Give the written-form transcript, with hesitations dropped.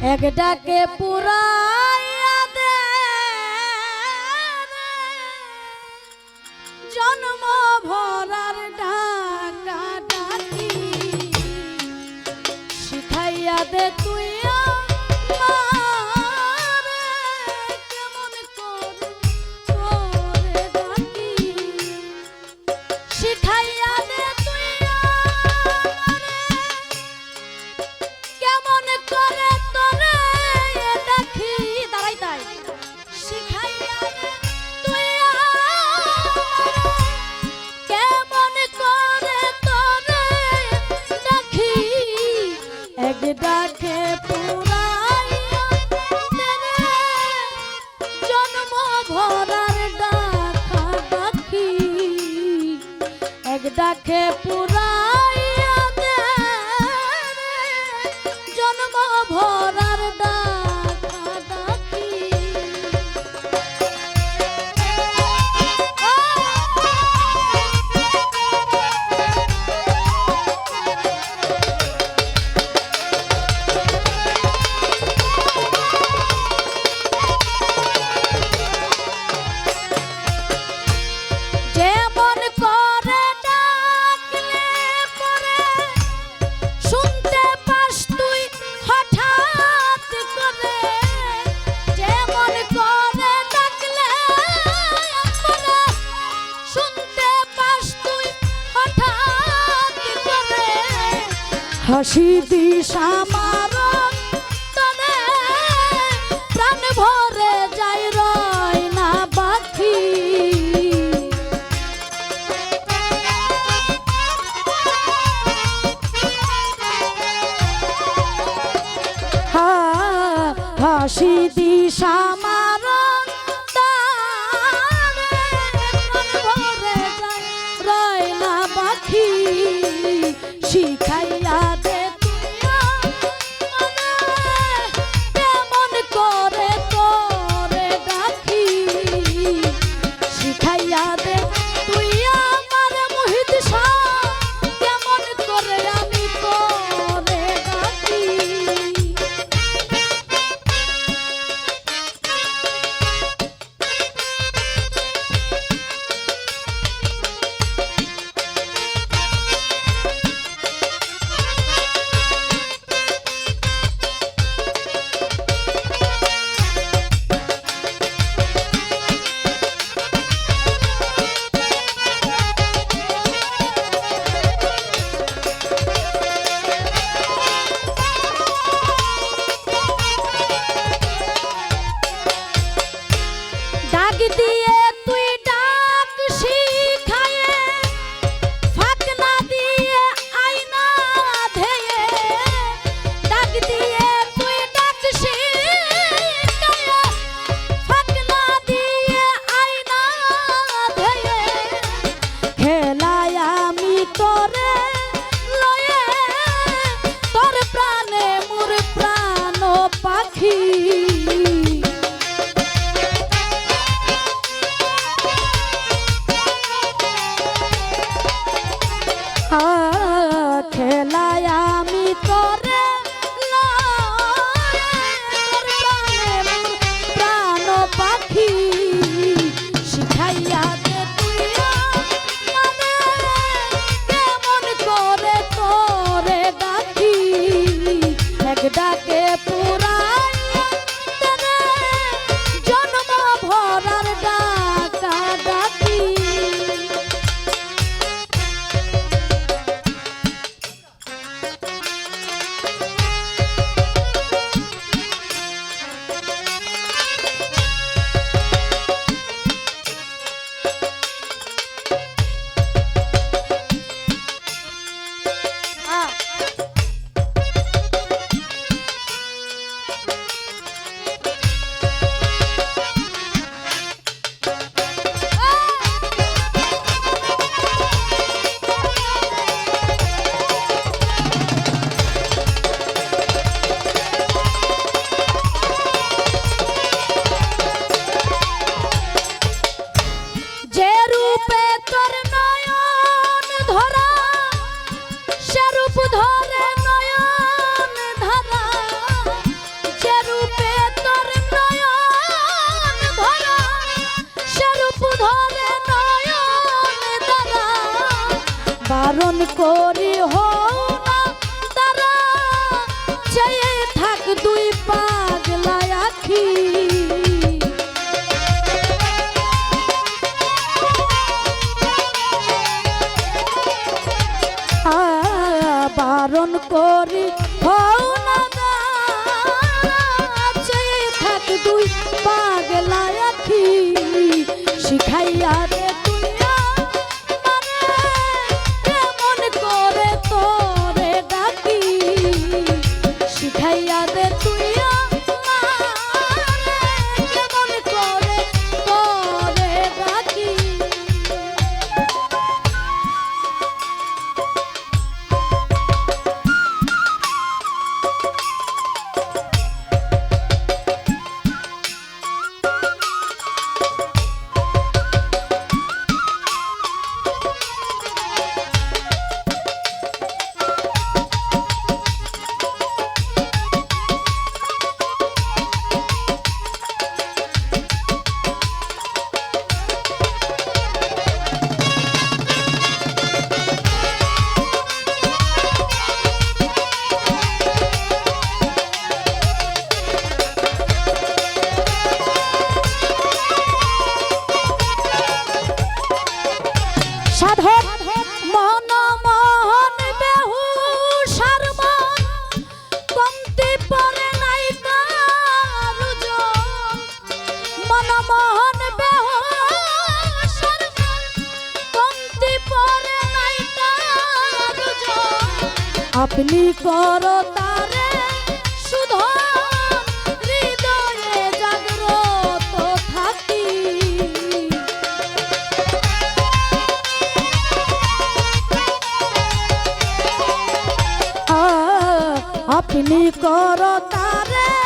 এক ডাকে পুরাইয়া দে জন্ম ভরার ডাকা ডাকি শিখাইয়া দে তুই কেমন করে ডাকি শিখাইয়া দে তুই কেমন করে তোরে ডাকি দাঁড়াই তাই শিখাইয়া দে তুই কেমন করে তোরে ডাকি এক ডাকে পুরাইয়া দে জন্ম ভরার ডাকা ডাকি এক ডাকে পুরাইয়া দে জন্ম ভরার ডাকা ডাকি যেমন করে ডাকলে পরে শুনতে পাস তুই হঠাৎ করে যেমন করে ডাকলে পরে শুনতে পাস তুই হঠাৎ করে হাসি দিস আমার তনে প্রাণ ভরে যাই রয় না বাকি হাসি দিস আমার ভরে যায় রয় না পাখি শিখাইয়া দে কেমন করে তোরে ডাকি শিখাইয়া দে তুই আমার মোহিত কেমন করে আমি তোরে ডাকি বারণ করি হও না তারা চেয়ে থাক দুই পাগলা আখি বারণ করি হও না তারা চেয়ে থাক দুই পাগলা আখি শিখাইয়া দে সাধক মন মোহন বেহুশার মন কমতি পরে নাই তার ওজন মন মোহন বেহুশার মন কমতি পরে নাই তার ওজন আপনি করো তারে সুধন হৃদয়ে জাগ্রত থাকি আপনি করো তারে